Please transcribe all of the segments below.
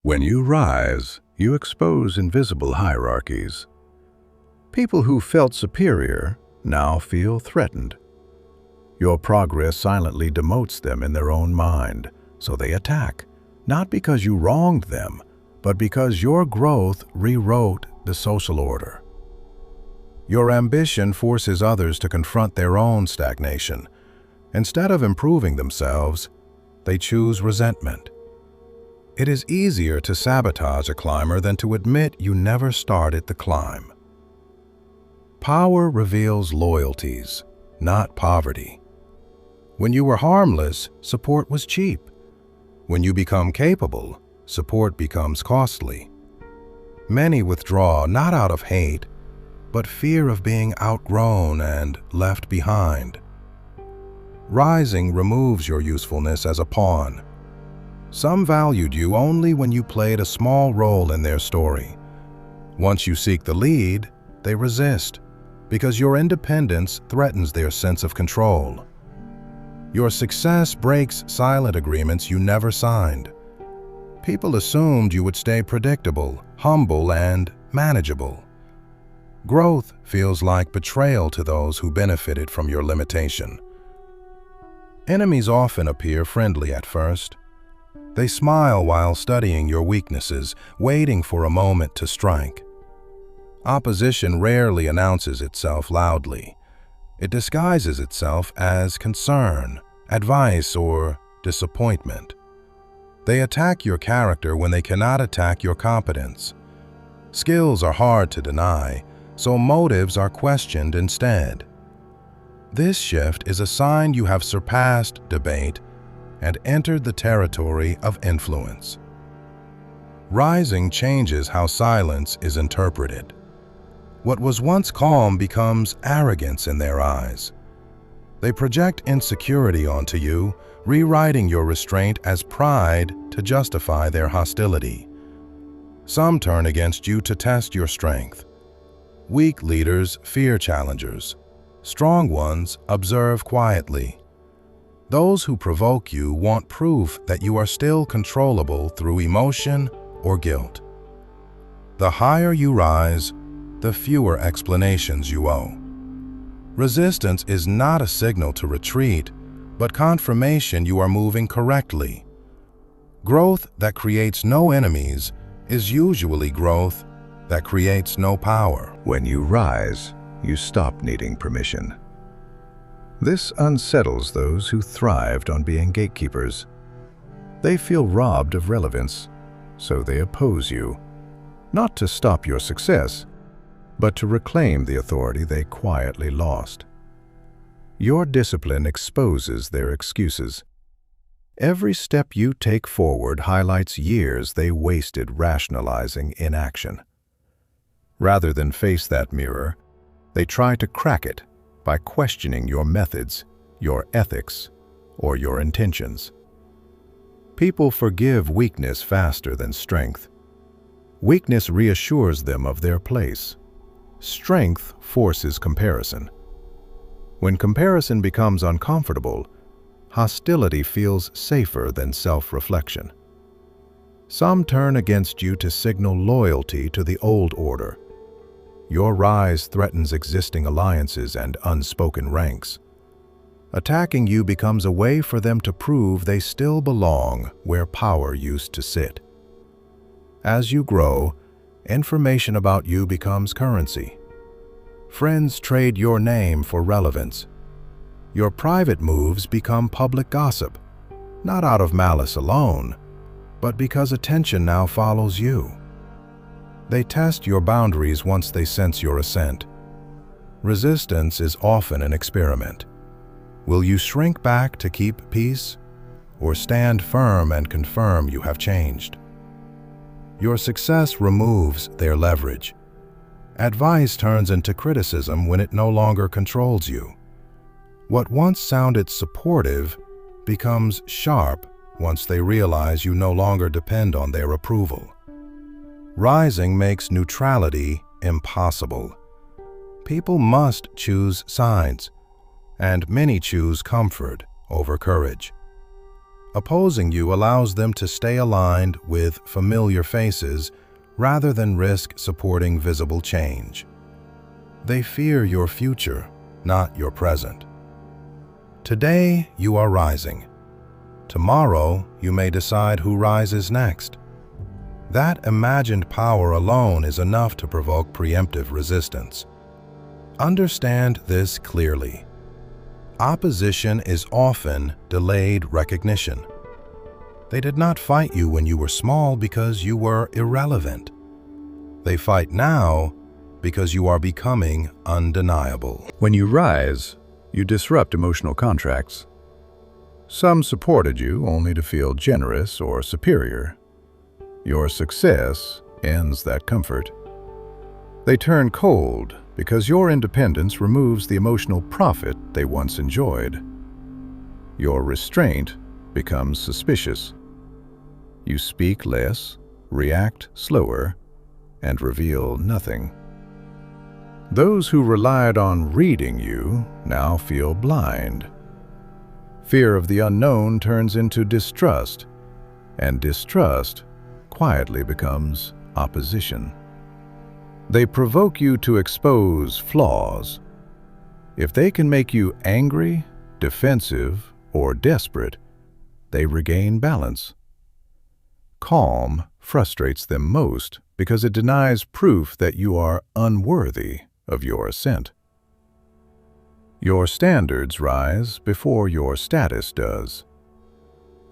When you rise, you expose invisible hierarchies. People who felt superior now feel threatened. Your progress silently demotes them in their own mind, so they attack, not because you wronged them, but because your growth rewrote the social order. Your ambition forces others to confront their own stagnation. Instead of improving themselves, they choose resentment. It is easier to sabotage a climber than to admit you never started the climb. Power reveals loyalties, not poverty. When you were harmless, support was cheap. When you become capable, support becomes costly. Many withdraw not out of hate, but fear of being outgrown and left behind. Rising removes your usefulness as a pawn. Some valued you only when you played a small role in their story. Once you seek the lead, they resist, because your independence threatens their sense of control. Your success breaks silent agreements you never signed. People assumed you would stay predictable, humble, and manageable. Growth feels like betrayal to those who benefited from your limitation. Enemies often appear friendly at first. They smile while studying your weaknesses, waiting for a moment to strike. Opposition rarely announces itself loudly. It disguises itself as concern, advice, or disappointment. They attack your character when they cannot attack your competence. Skills are hard to deny, so motives are questioned instead. This shift is a sign you have surpassed debate and entered the territory of influence. Rising changes how silence is interpreted. What was once calm becomes arrogance in their eyes. They project insecurity onto you, rewriting your restraint as pride to justify their hostility. Some turn against you to test your strength. Weak leaders fear challengers. Strong ones observe quietly. Those who provoke you want proof that you are still controllable through emotion or guilt. The higher you rise, the fewer explanations you owe. Resistance is not a signal to retreat, but confirmation you are moving correctly. Growth that creates no enemies is usually growth that creates no power. When you rise, you stop needing permission. This unsettles those who thrived on being gatekeepers. They feel robbed of relevance, so they oppose you, not to stop your success, but to reclaim the authority they quietly lost. Your discipline exposes their excuses. Every step you take forward highlights years they wasted rationalizing inaction. Rather than face that mirror, they try to crack it by questioning your methods, your ethics, or your intentions. People forgive weakness faster than strength. Weakness reassures them of their place. Strength forces comparison. When comparison becomes uncomfortable, hostility feels safer than self-reflection. Some turn against you to signal loyalty to the old order. Your rise threatens existing alliances and unspoken ranks. Attacking you becomes a way for them to prove they still belong where power used to sit. As you grow, information about you becomes currency. Friends trade your name for relevance. Your private moves become public gossip, not out of malice alone, but because attention now follows you. They test your boundaries once they sense your ascent. Resistance is often an experiment. Will you shrink back to keep peace, or stand firm and confirm you have changed? Your success removes their leverage. Advice turns into criticism when it no longer controls you. What once sounded supportive becomes sharp once they realize you no longer depend on their approval. Rising makes neutrality impossible. People must choose sides, and many choose comfort over courage. Opposing you allows them to stay aligned with familiar faces rather than risk supporting visible change. They fear your future, not your present. Today, you are rising. Tomorrow, you may decide who rises next. That imagined power alone is enough to provoke preemptive resistance. Understand this clearly. Opposition is often delayed recognition. They did not fight you when you were small because you were irrelevant. They fight now because you are becoming undeniable. When you rise, you disrupt emotional contracts. Some supported you only to feel generous or superior. Your success ends that comfort. They turn cold because your independence removes the emotional profit they once enjoyed. Your restraint becomes suspicious. You speak less, react slower, and reveal nothing. Those who relied on reading you now feel blind. Fear of the unknown turns into distrust, and distrust quietly becomes opposition. They provoke you to expose flaws. If they can make you angry, defensive, or desperate, they regain balance. Calm frustrates them most because it denies proof that you are unworthy of your ascent. Your standards rise before your status does.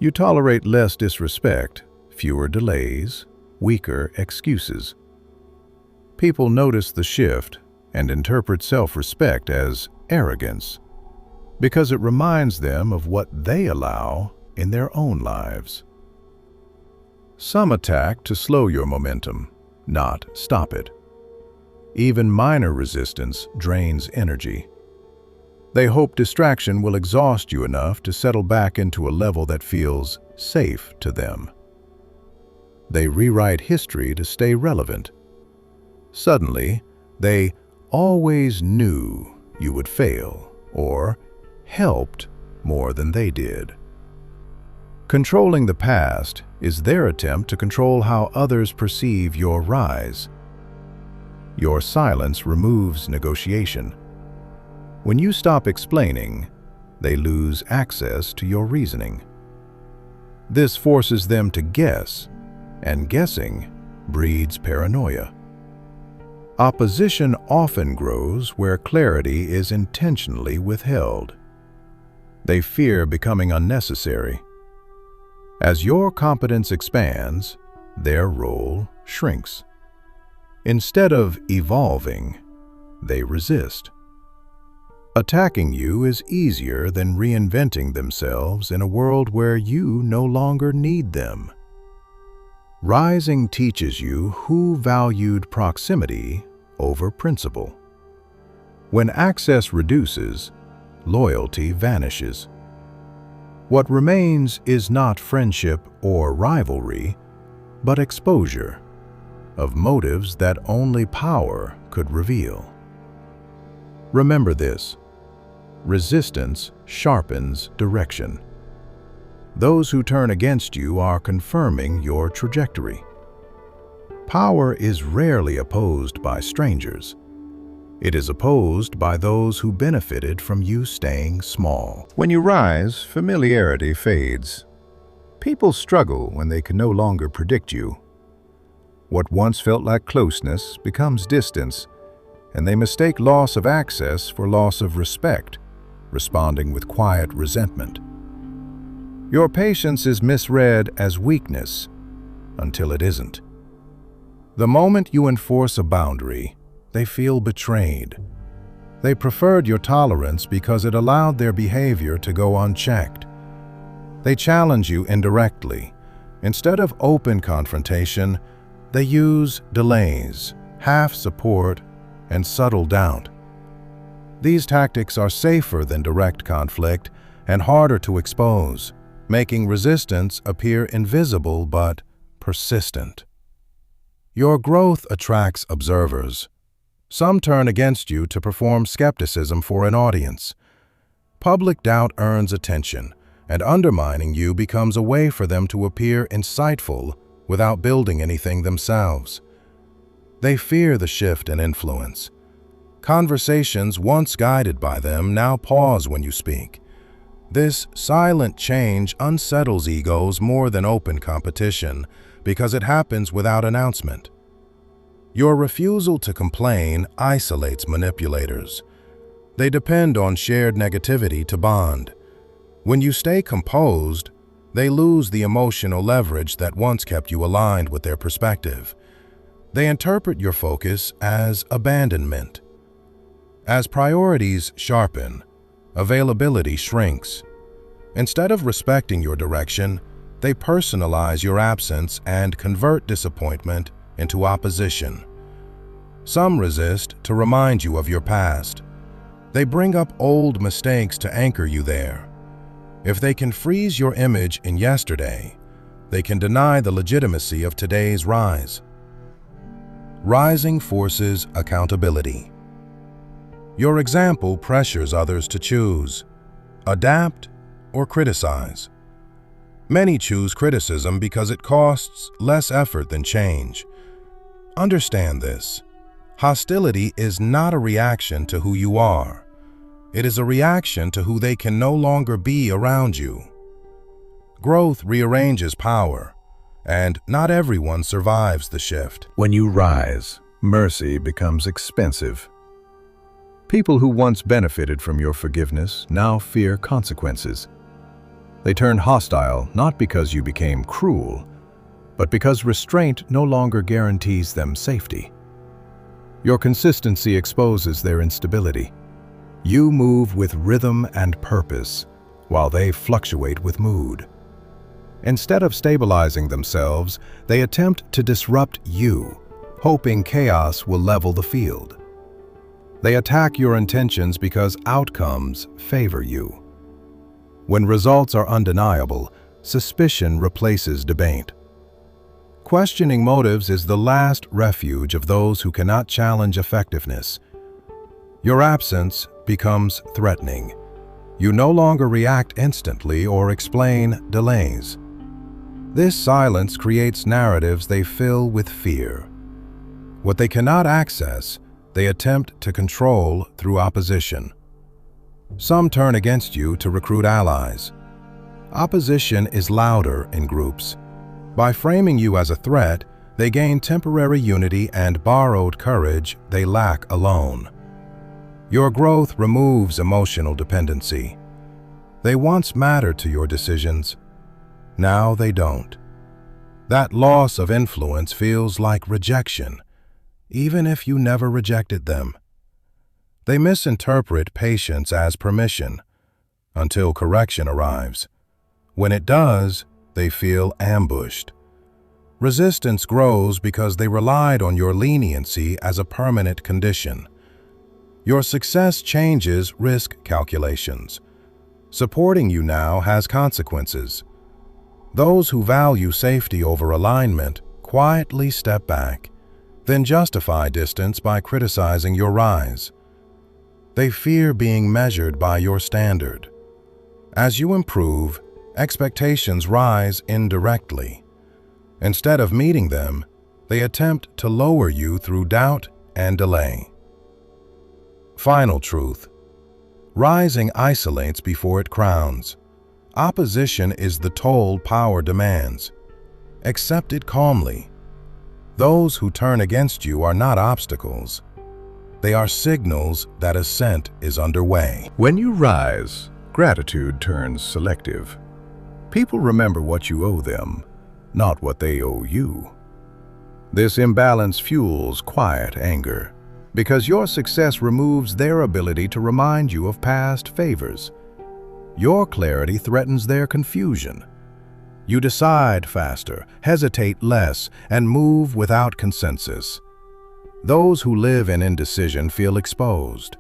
You tolerate less disrespect, fewer delays, weaker excuses. People notice the shift and interpret self-respect as arrogance because it reminds them of what they allow in their own lives. Some attack to slow your momentum, not stop it. Even minor resistance drains energy. They hope distraction will exhaust you enough to settle back into a level that feels safe to them. They rewrite history to stay relevant. Suddenly, they always knew you would fail or helped more than they did. Controlling the past is their attempt to control how others perceive your rise. Your silence removes negotiation. When you stop explaining, they lose access to your reasoning. This forces them to guess, and guessing breeds paranoia. Opposition often grows where clarity is intentionally withheld. They fear becoming unnecessary. As your competence expands, their role shrinks. Instead of evolving, they resist. Attacking you is easier than reinventing themselves in a world where you no longer need them. Rising teaches you who valued proximity over principle. When access reduces, loyalty vanishes. What remains is not friendship or rivalry, but exposure of motives that only power could reveal. Remember this: resistance sharpens direction. Those who turn against you are confirming your trajectory. Power is rarely opposed by strangers. It is opposed by those who benefited from you staying small. When you rise, familiarity fades. People struggle when they can no longer predict you. What once felt like closeness becomes distance, and they mistake loss of access for loss of respect, responding with quiet resentment. Your patience is misread as weakness until it isn't. The moment you enforce a boundary, they feel betrayed. They preferred your tolerance because it allowed their behavior to go unchecked. They challenge you indirectly. Instead of open confrontation, they use delays, half support, and subtle doubt. These tactics are safer than direct conflict and harder to expose, making resistance appear invisible but persistent. Your growth attracts observers. Some turn against you to perform skepticism for an audience. Public doubt earns attention, and undermining you becomes a way for them to appear insightful without building anything themselves. They fear the shift in influence. Conversations once guided by them now pause when you speak. This silent change unsettles egos more than open competition because it happens without announcement. Your refusal to complain isolates manipulators. They depend on shared negativity to bond. When you stay composed, they lose the emotional leverage that once kept you aligned with their perspective. They interpret your focus as abandonment. As priorities sharpen, availability shrinks. Instead of respecting your direction, they personalize your absence and convert disappointment into opposition. Some resist to remind you of your past. They bring up old mistakes to anchor you there. If they can freeze your image in yesterday, they can deny the legitimacy of today's rise. Rising forces accountability. Your example pressures others to choose, adapt, or criticize. Many choose criticism because it costs less effort than change. Understand this. Hostility is not a reaction to who you are. It is a reaction to who they can no longer be around you. Growth rearranges power, and not everyone survives the shift. When you rise, mercy becomes expensive. People who once benefited from your forgiveness now fear consequences. They turn hostile not because you became cruel, but because restraint no longer guarantees them safety. Your consistency exposes their instability. You move with rhythm and purpose, while they fluctuate with mood. Instead of stabilizing themselves, they attempt to disrupt you, hoping chaos will level the field. They attack your intentions because outcomes favor you. When results are undeniable, suspicion replaces debate. Questioning motives is the last refuge of those who cannot challenge effectiveness. Your absence becomes threatening. You no longer react instantly or explain delays. This silence creates narratives they fill with fear. What they cannot access, they attempt to control through opposition. Some turn against you to recruit allies. Opposition is louder in groups. By framing you as a threat, they gain temporary unity and borrowed courage they lack alone. Your growth removes emotional dependency. They once mattered to your decisions. Now they don't. That loss of influence feels like rejection, even if you never rejected them. They misinterpret patience as permission until correction arrives. When it does, they feel ambushed. Resistance grows because they relied on your leniency as a permanent condition. Your success changes risk calculations. Supporting you now has consequences. Those who value safety over alignment quietly step back, then justify distance by criticizing your rise. They fear being measured by your standard. As you improve, expectations rise indirectly. Instead of meeting them, they attempt to lower you through doubt and delay. Final truth. Rising isolates before it crowns. Opposition is the toll power demands. Accept it calmly. Those who turn against you are not obstacles. They are signals that ascent is underway. When you rise, gratitude turns selective. People remember what you owe them, not what they owe you. This imbalance fuels quiet anger, because your success removes their ability to remind you of past favors. Your clarity threatens their confusion. You decide faster, hesitate less, and move without consensus. Those who live in indecision feel exposed,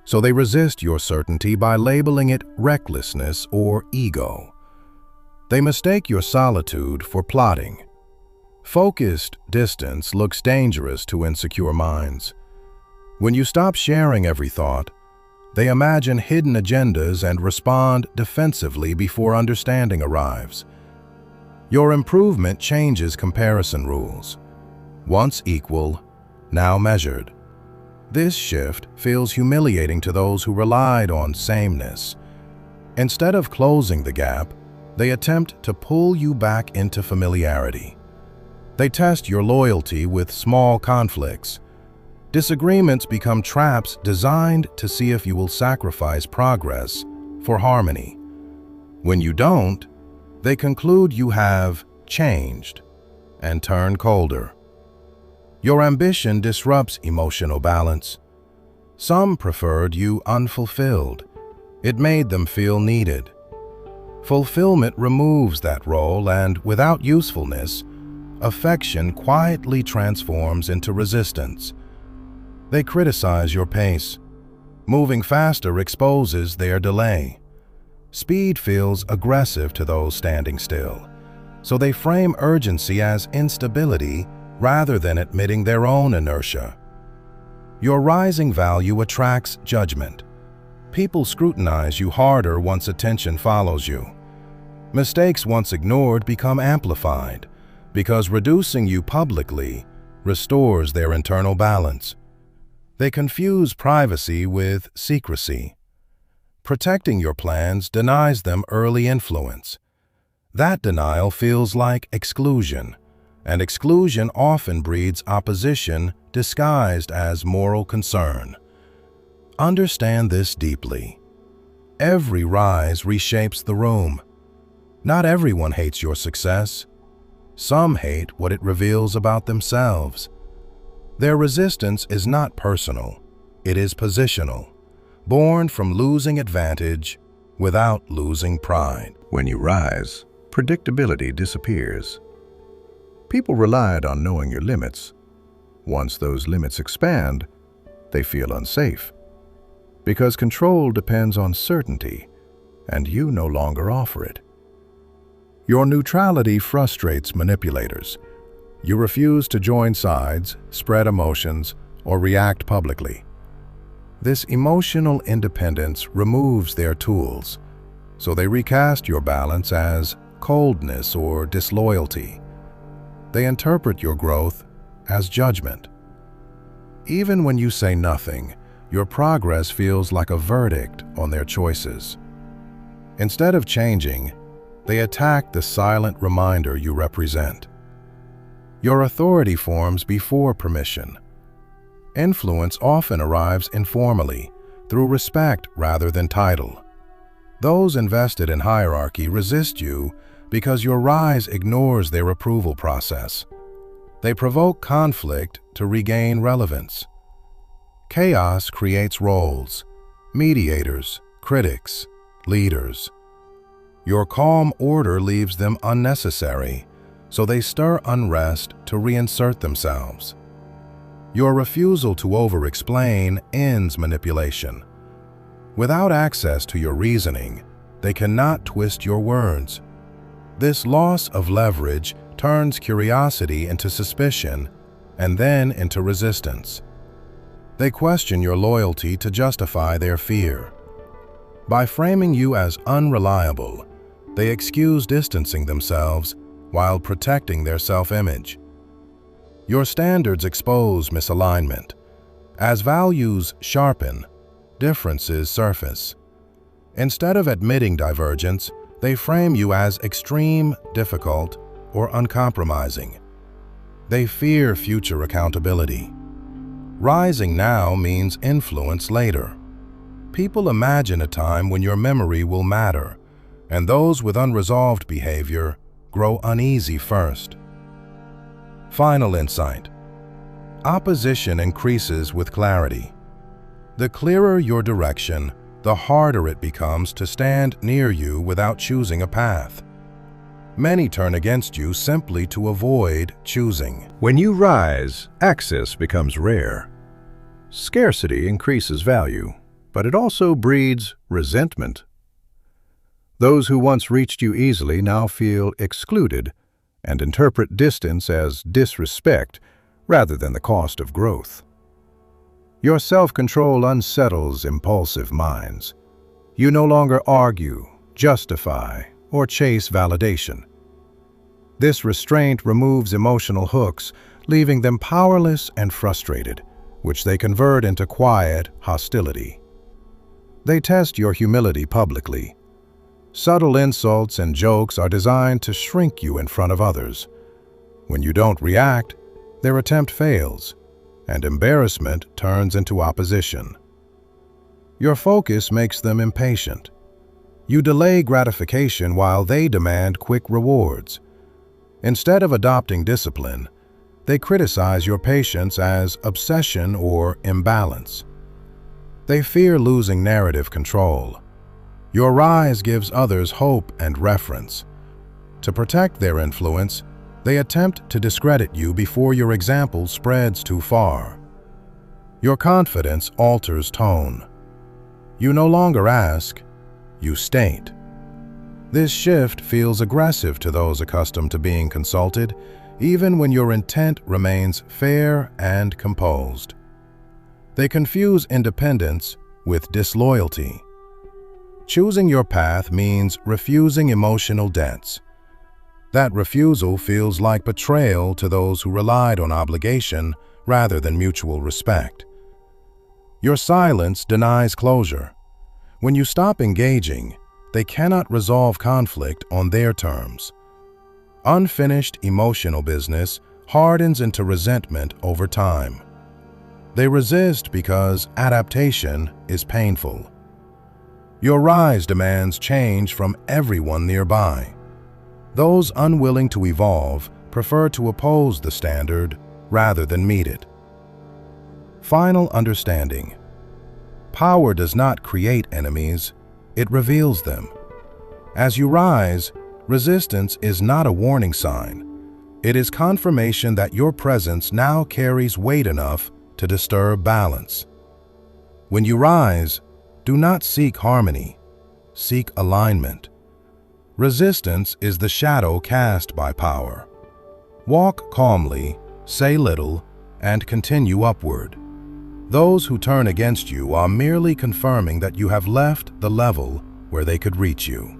so they resist your certainty by labeling it recklessness or ego. They mistake your solitude for plotting. Focused distance looks dangerous to insecure minds. When you stop sharing every thought, They imagine hidden agendas and respond defensively before understanding arrives. Your improvement changes comparison rules. Once equal, now measured. This shift feels humiliating to those who relied on sameness. Instead of closing the gap, they attempt to pull you back into familiarity. They test your loyalty with small conflicts. Disagreements become traps designed to see if you will sacrifice progress for harmony. When you don't, they conclude you have changed and turn colder. Your ambition disrupts emotional balance. Some preferred you unfulfilled. It made them feel needed. Fulfillment removes that role, and without usefulness, affection quietly transforms into resistance. They criticize your pace. Moving faster exposes their delay. Speed feels aggressive to those standing still, so they frame urgency as instability rather than admitting their own inertia. Your rising value attracts judgment. People scrutinize you harder once attention follows you. Mistakes once ignored become amplified, because reducing you publicly restores their internal balance. They confuse privacy with secrecy. Protecting your plans denies them early influence. That denial feels like exclusion, and exclusion often breeds opposition disguised as moral concern. Understand this deeply. Every rise reshapes the room. Not everyone hates your success. Some hate what it reveals about themselves. Their resistance is not personal, it is positional, born from losing advantage without losing pride. When you rise, predictability disappears. People relied on knowing your limits. Once those limits expand, they feel unsafe. Because control depends on certainty, and you no longer offer it. Your neutrality frustrates manipulators. You refuse to join sides, spread emotions, or react publicly. This emotional independence removes their tools, so they recast your balance as coldness or disloyalty. They interpret your growth as judgment. Even when you say nothing, your progress feels like a verdict on their choices. Instead of changing, they attack the silent reminder you represent. Your authority forms before permission. Influence often arrives informally, through respect rather than title. Those invested in hierarchy resist you because your rise ignores their approval process. They provoke conflict to regain relevance. Chaos creates roles: mediators, critics, leaders. Your calm order leaves them unnecessary, so they stir unrest to reinsert themselves. Your refusal to over-explain ends manipulation. Without access to your reasoning, they cannot twist your words. This loss of leverage turns curiosity into suspicion and then into resistance. They question your loyalty to justify their fear. By framing you as unreliable, they excuse distancing themselves while protecting their self-image. Your standards expose misalignment. As values sharpen, differences surface. Instead of admitting divergence, they frame you as extreme, difficult, or uncompromising. They fear future accountability. Rising now means influence later. People imagine a time when your memory will matter, and those with unresolved behavior grow uneasy first. Final insight. Opposition increases with clarity. The clearer your direction, the harder it becomes to stand near you without choosing a path. Many turn against you simply to avoid choosing. When you rise, access becomes rare. Scarcity increases value, but it also breeds resentment. Those who once reached you easily now feel excluded and interpret distance as disrespect rather than the cost of growth. Your self-control unsettles impulsive minds. You no longer argue, justify, or chase validation. This restraint removes emotional hooks, leaving them powerless and frustrated, which they convert into quiet hostility. They test your humility publicly. Subtle insults and jokes are designed to shrink you in front of others. When you don't react, their attempt fails, and embarrassment turns into opposition. Your focus makes them impatient. You delay gratification while they demand quick rewards. Instead of adopting discipline, they criticize your patience as obsession or imbalance. They fear losing narrative control. Your rise gives others hope and reference. To protect their influence, they attempt to discredit you before your example spreads too far. Your confidence alters tone. You no longer ask, you state. This shift feels aggressive to those accustomed to being consulted, even when your intent remains fair and composed. They confuse independence with disloyalty. Choosing your path means refusing emotional debts. That refusal feels like betrayal to those who relied on obligation rather than mutual respect. Your silence denies closure. When you stop engaging, they cannot resolve conflict on their terms. Unfinished emotional business hardens into resentment over time. They resist because adaptation is painful. Your rise demands change from everyone nearby. Those unwilling to evolve prefer to oppose the standard rather than meet it. Final understanding. Power does not create enemies, it reveals them. As you rise, resistance is not a warning sign. It is confirmation that your presence now carries weight enough to disturb balance. When you rise, do not seek harmony, seek alignment. Resistance is the shadow cast by power. Walk calmly, say little, and continue upward. Those who turn against you are merely confirming that you have left the level where they could reach you.